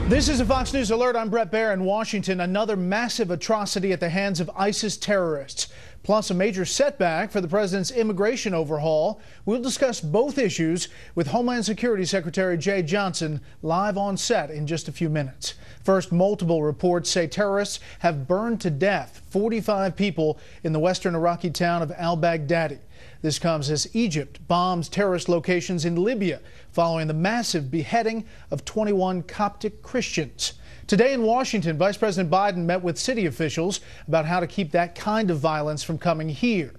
This is a Fox News Alert. I'm Brett Baer in Washington. Another massive atrocity at the hands of ISIS terrorists, plus a major setback for the president's immigration overhaul. We'll discuss both issues with Homeland Security Secretary Jay Johnson live on set in just a few minutes. First, multiple reports say terrorists have burned to death 45 people in the western Iraqi town of al-Baghdadi. This comes as Egypt bombs terrorist locations in Libya following the massive beheading of 21 Coptic Christians. Today in Washington, Vice President Biden met with city officials about how to keep that kind of violence from coming here.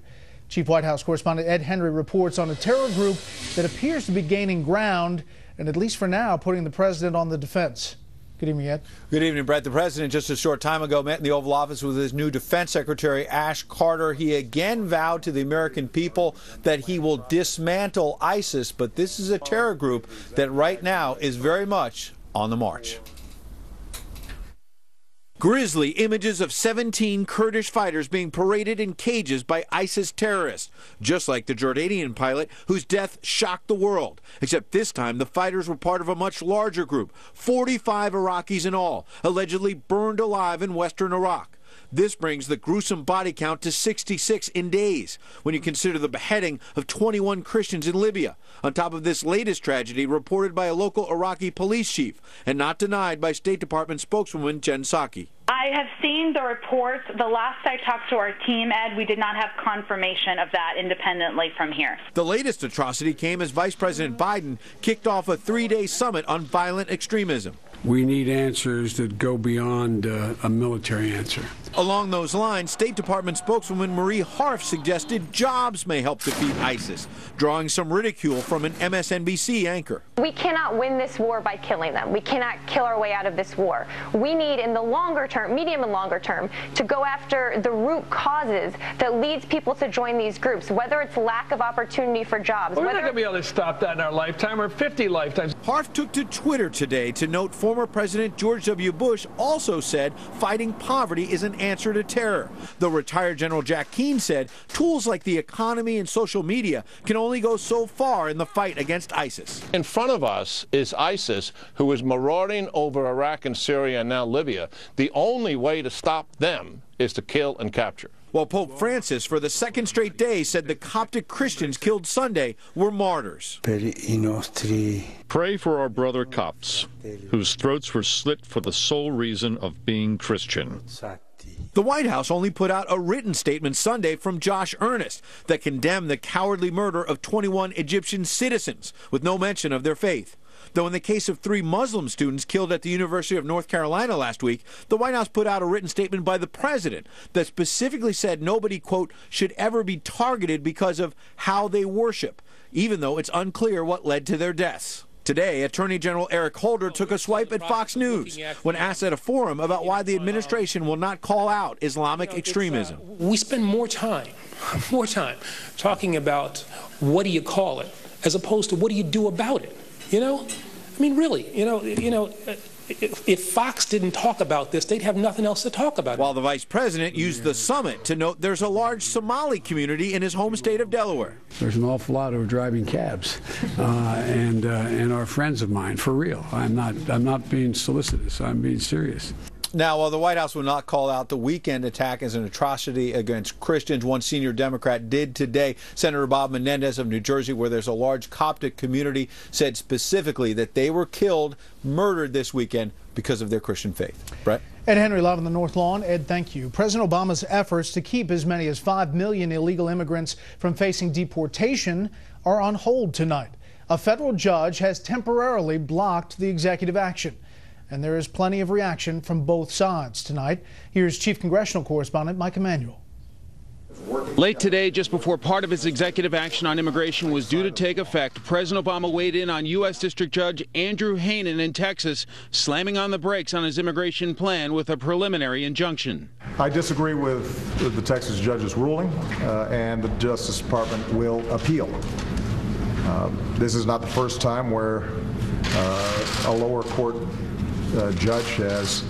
Chief White House correspondent Ed Henry reports on a terror group that appears to be gaining ground and, at least for now, putting the president on the defense. Good evening, Ed. Good evening, Brett. The president just a short time ago met in the Oval Office with his new defense secretary, Ash Carter. He again vowed to the American people that he will dismantle ISIS, but this is a terror group that right now is very much on the march. Grisly images of 17 Kurdish fighters being paraded in cages by ISIS terrorists, just like the Jordanian pilot whose death shocked the world. Except this time, the fighters were part of a much larger group, 45 Iraqis in all, allegedly burned alive in western Iraq. This brings the gruesome body count to 66 in days, when you consider the beheading of 21 Christians in Libya, on top of this latest tragedy reported by a local Iraqi police chief and not denied by State Department spokeswoman Jen Psaki. I have seen the reports. The last I talked to our team, Ed, we did not have confirmation of that independently from here. The latest atrocity came as Vice President Biden kicked off a three-day summit on violent extremism. We need answers that go beyond a military answer. Along those lines, State Department spokeswoman Marie Harf suggested jobs may help defeat ISIS, drawing some ridicule from an MSNBC anchor. We cannot win this war by killing them. We cannot kill our way out of this war. We need, in the longer term, medium and longer term, to go after the root causes that leads people to join these groups, whether it's lack of opportunity for jobs. We're not going to be able to stop that in our lifetime or 50 lifetimes. Harf took to Twitter today to note former President George W. Bush also said fighting poverty is an answer to terror. Though retired General Jack Keane said tools like the economy and social media can only go so far in the fight against ISIS. In front of us is ISIS, who is marauding over Iraq and Syria and now Libya. The only way to stop them is to kill and capture. While Pope Francis, for the second straight day, said the Coptic Christians killed Sunday were martyrs. Pray for our brother Copts, whose throats were slit for the sole reason of being Christian. The White House only put out a written statement Sunday from Josh Earnest that condemned the cowardly murder of 21 Egyptian citizens, with no mention of their faith. Though in the case of 3 Muslim students killed at the University of North Carolina last week, the White House put out a written statement by the president that specifically said nobody, quote, should ever be targeted because of how they worship, even though it's unclear what led to their deaths. Today, Attorney General Eric Holder took a swipe at Fox News when asked at a forum about why the administration will not call out Islamic extremism. We spend more time talking about what do you call it, as opposed to what do you do about it. You know, I mean, really, if Fox didn't talk about this, they'd have nothing else to talk about. While the vice president used the summit to note there's a large Somali community in his home state of Delaware. There's an awful lot who are driving cabs and are friends of mine, for real. I'm not being solicitous. I'm being serious. Now, while the White House will not call out the weekend attack as an atrocity against Christians, one senior Democrat did today. Senator Bob Menendez of New Jersey, where there's a large Coptic community, said specifically that they were killed, murdered this weekend because of their Christian faith. Brett? Ed Henry live on the North Lawn. Ed, thank you. President Obama's efforts to keep as many as 5 million illegal immigrants from facing deportation are on hold tonight. A federal judge has temporarily blocked the executive action. And there is plenty of reaction from both sides tonight. Here's Chief Congressional Correspondent Mike Emanuel. Late today, just before part of his executive action on immigration was due to take effect, President Obama weighed in on U.S. District Judge Andrew Hanen in Texas, slamming on the brakes on his immigration plan with a preliminary injunction. I disagree with the Texas judge's ruling, and the Justice Department will appeal. This is not the first time where a lower court judge has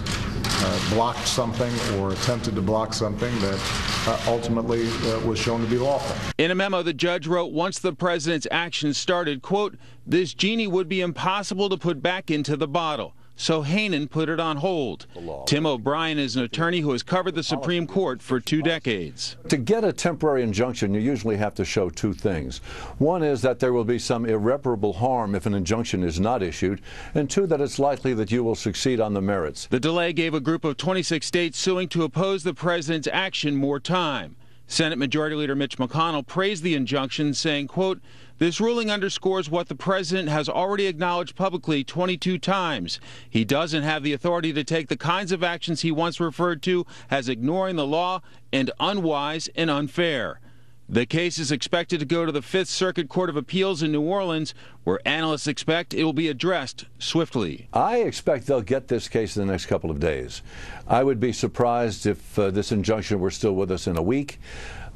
blocked something or attempted to block something that ultimately was shown to be lawful. In a memo, the judge wrote once the president's action started, quote, this genie would be impossible to put back into the bottle. so Haanen put it on hold. Tim O'Brien is an attorney who has covered the Supreme Court for 2 decades. To get a temporary injunction, you usually have to show 2 things. One is that there will be some irreparable harm if an injunction is not issued, and 2, that it's likely that you will succeed on the merits. The delay gave a group of 26 states suing to oppose the president's action more time. Senate Majority Leader Mitch McConnell praised the injunction, saying, quote, "This ruling underscores what the president has already acknowledged publicly 22 times. He doesn't have the authority to take the kinds of actions he once referred to as ignoring the law and unwise and unfair." The case is expected to go to the 5th Circuit Court of Appeals in New Orleans, where analysts expect it will be addressed swiftly. I expect they'll get this case in the next couple of days. I would be surprised if this injunction were still with us in a week.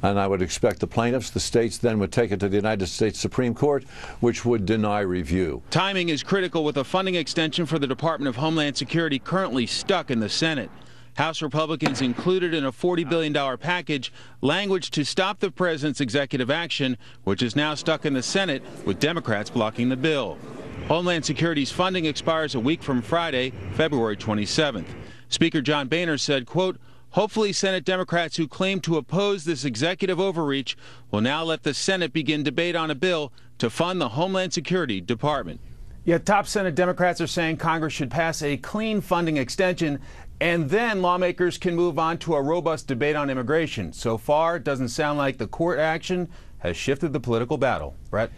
And I would expect the plaintiffs, the states, then would take it to the United States Supreme Court, which would deny review. Timing is critical with a funding extension for the Department of Homeland Security currently stuck in the Senate. House Republicans included in a $40 billion package language to stop the president's executive action, which is now stuck in the Senate with Democrats blocking the bill. Homeland Security's funding expires a week from Friday, February 27th. Speaker John Boehner said, quote, "Hopefully Senate Democrats who claim to oppose this executive overreach will now let the Senate begin debate on a bill to fund the Homeland Security Department." Yet top Senate Democrats are saying Congress should pass a clean funding extension, and then lawmakers can move on to a robust debate on immigration. So far, it doesn't sound like the court action has shifted the political battle. Brett?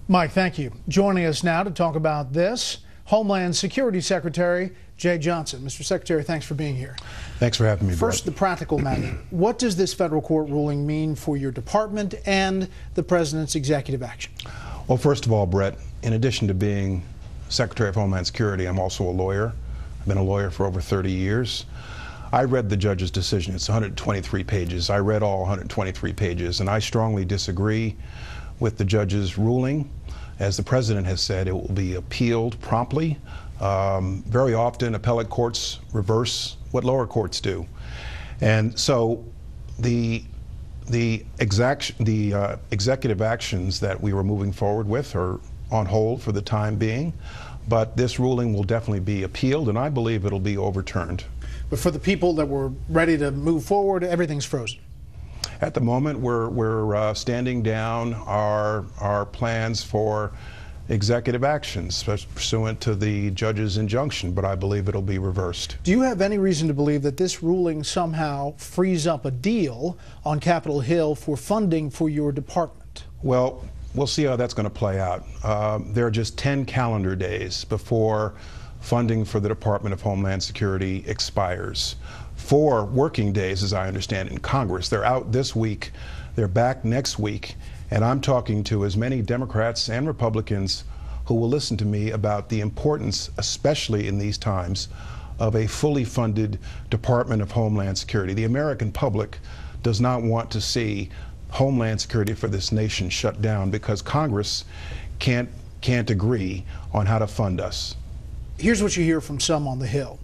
Mike, thank you. Joining us now to talk about this, Homeland Security Secretary Jay Johnson. Mr. Secretary, thanks for being here. Thanks for having me, First, Brett. the practical matter. What does this federal court ruling mean for your department and the president's executive action? Well, first of all, Brett, in addition to being Secretary of Homeland Security, I'm also a lawyer. I've been a lawyer for over 30 years. I read the judge's decision. It's 123 pages. I read all 123 pages, and I strongly disagree with the judge's ruling. As the president has said, it will be appealed promptly. Very often, appellate courts reverse what lower courts do. And so the executive actions that we were moving forward with are on hold for the time being. But this ruling will definitely be appealed, and I believe it'll be overturned. But for the people that were ready to move forward, everything's frozen. At the moment, we're standing down our plans for executive actions pursuant to the judge's injunction, but I believe it'll be reversed. Do you have any reason to believe that this ruling somehow frees up a deal on Capitol Hill for funding for your department? Well, we'll see how that's going to play out. There are just 10 calendar days before funding for the Department of Homeland Security expires. 4 working days, as I understand, in Congress. They're out this week. They're back next week. And I'm talking to as many Democrats and Republicans who will listen to me about the importance, especially in these times, of a fully funded Department of Homeland Security. The American public does not want to see Homeland Security for this nation shut down because Congress can't agree on how to fund us. Here's what you hear from some on the Hill.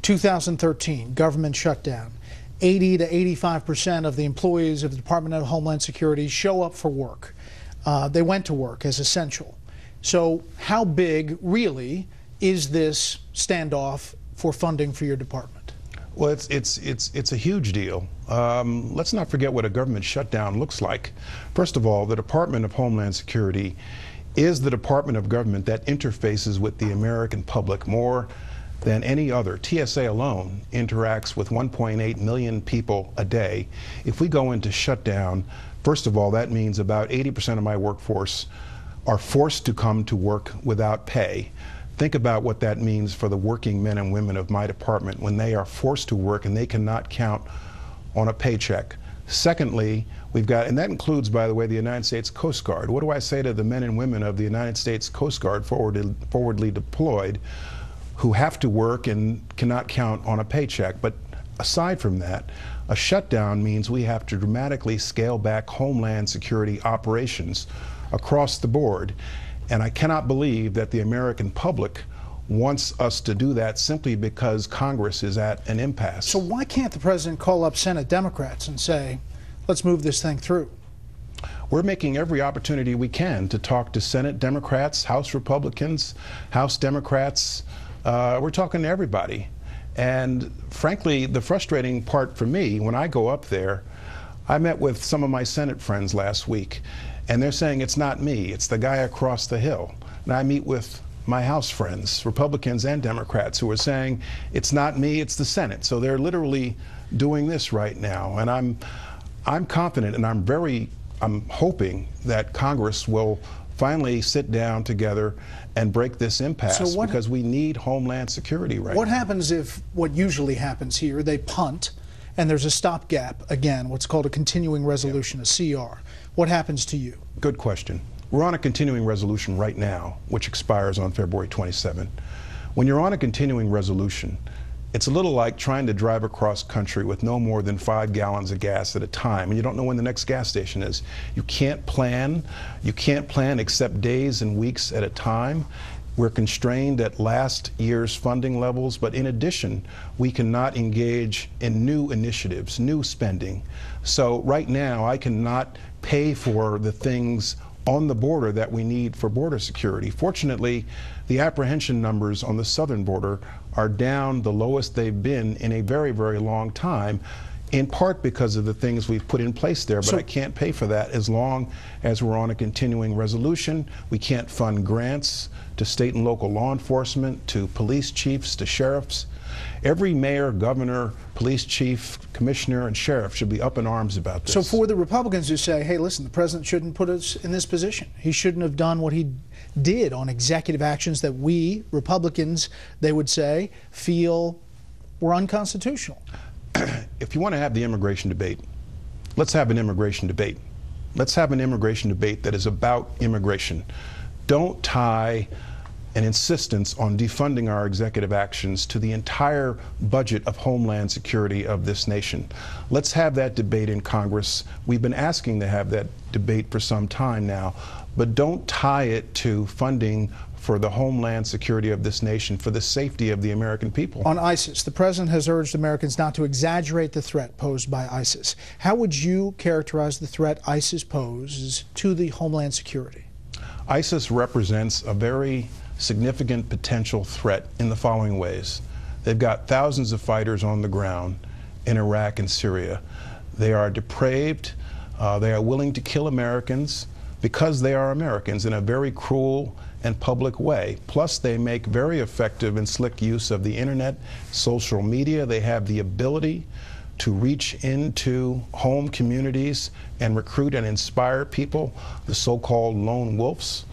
2013, government shutdown. 80 to 85% of the employees of the Department of Homeland Security show up for work. They went to work as essential. So how big, really, is this standoff for funding for your department? Well, it's a huge deal. Let's not forget what a government shutdown looks like. First of all, the Department of Homeland Security is the department of government that interfaces with the American public more than any other. TSA alone interacts with 1.8 million people a day. If we go into shutdown, first of all, that means about 80% of my workforce are forced to come to work without pay. Think about what that means for the working men and women of my department when they are forced to work and they cannot count on a paycheck. Secondly, we've got, and that includes, by the way, the United States Coast Guard. What do I say to the men and women of the United States Coast Guard forwardly deployed who have to work and cannot count on a paycheck? But aside from that, a shutdown means we have to dramatically scale back Homeland Security operations across the board. And I cannot believe that the American public wants us to do that simply because Congress is at an impasse. So why can't the president call up Senate Democrats and say, let's move this thing through? We're making every opportunity we can to talk to Senate Democrats, House Republicans, House Democrats, We're talking to everybody. And frankly, the frustrating part for me, when I go up there, I met with some of my Senate friends last week, and they're saying it's not me, it's the guy across the hill. And I meet with my House friends, Republicans and Democrats, who are saying it's not me, it's the Senate. So they're literally doing this right now. And I'm confident, and I'm hoping that Congress will finally sit down together and break this impasse, because we need Homeland Security right now. What happens if what usually happens here, they punt and there's a stopgap again, what's called a continuing resolution, a CR? What happens to you? Good question. We're on a continuing resolution right now, which expires on February 27. When you're on a continuing resolution, it's a little like trying to drive across country with no more than 5 gallons of gas at a time, and you don't know when the next gas station is. You can't plan. You can't plan except days and weeks at a time. We're constrained at last year's funding levels, but in addition, we cannot engage in new initiatives, new spending. So right now, I cannot pay for the things on the border that we need for border security. Fortunately, the apprehension numbers on the southern border are down the lowest they've been in a very, very long time, in part because of the things we've put in place there, but I can't pay for that as long as we're on a continuing resolution. We can't fund grants to state and local law enforcement, to police chiefs, to sheriffs. Every mayor, governor, police chief, commissioner, and sheriff should be up in arms about this. So for the Republicans who say, hey, listen, the president shouldn't put us in this position. He shouldn't have done what he did on executive actions that we, Republicans, they would say, feel were unconstitutional. If you want to have the immigration debate, let's have an immigration debate. Let's have an immigration debate that is about immigration. Don't tie an insistence on defunding our executive actions to the entire budget of Homeland Security of this nation. Let's have that debate in Congress. We've been asking to have that debate for some time now, but don't tie it to funding for the Homeland Security of this nation, for the safety of the American people. On ISIS, the president has urged Americans not to exaggerate the threat posed by ISIS. How would you characterize the threat ISIS poses to the Homeland Security? ISIS represents a very significant potential threat in the following ways. They've got thousands of fighters on the ground in Iraq and Syria. They are depraved. They are willing to kill Americans because they are Americans in a very cruel and public way. Plus, they make very effective and slick use of the internet, social media. They have the ability to reach into home communities and recruit and inspire people, the so-called lone wolves.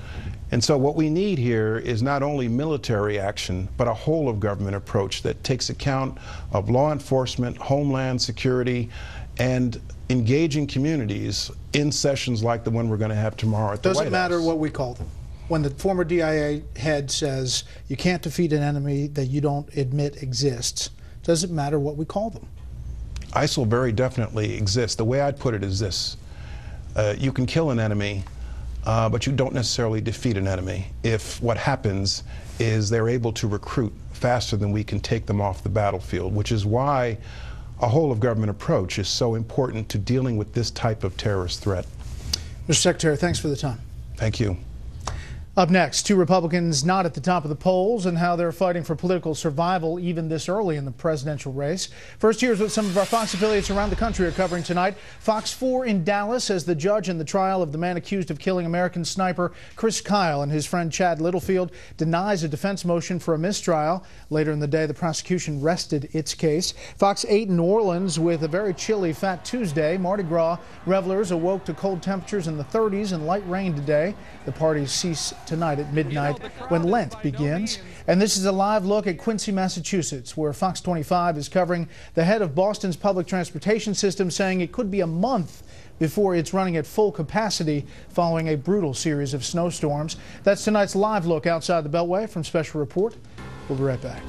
And so what we need here is not only military action, but a whole of government approach that takes account of law enforcement, homeland security, and engaging communities in sessions like the one we're going to have tomorrow at the White House. Doesn't matter what we call them. When the former DIA head says you can't defeat an enemy that you don't admit exists, doesn't matter what we call them. ISIL very definitely exists. The way I'd put it is this. You can kill an enemy, but you don't necessarily defeat an enemy if what happens is they're able to recruit faster than we can take them off the battlefield, which is why a whole of government approach is so important to dealing with this type of terrorist threat. Mr. Secretary, thanks for the time. Thank you. Up next, 2 Republicans not at the top of the polls and how they're fighting for political survival even this early in the presidential race. First, here's what some of our Fox affiliates around the country are covering tonight. Fox 4 in Dallas as the judge in the trial of the man accused of killing American sniper Chris Kyle and his friend Chad Littlefield denies a defense motion for a mistrial. Later in the day, the prosecution rested its case. Fox 8 in New Orleans with a very chilly Fat Tuesday. Mardi Gras revelers awoke to cold temperatures in the 30s and light rain today. The parties cease tonight at midnight when Lent begins. And this is a live look at Quincy, Massachusetts, where Fox 25 is covering the head of Boston's public transportation system, saying it could be a month before it's running at full capacity following a brutal series of snowstorms. That's tonight's live look outside the Beltway. From Special Report, we'll be right back.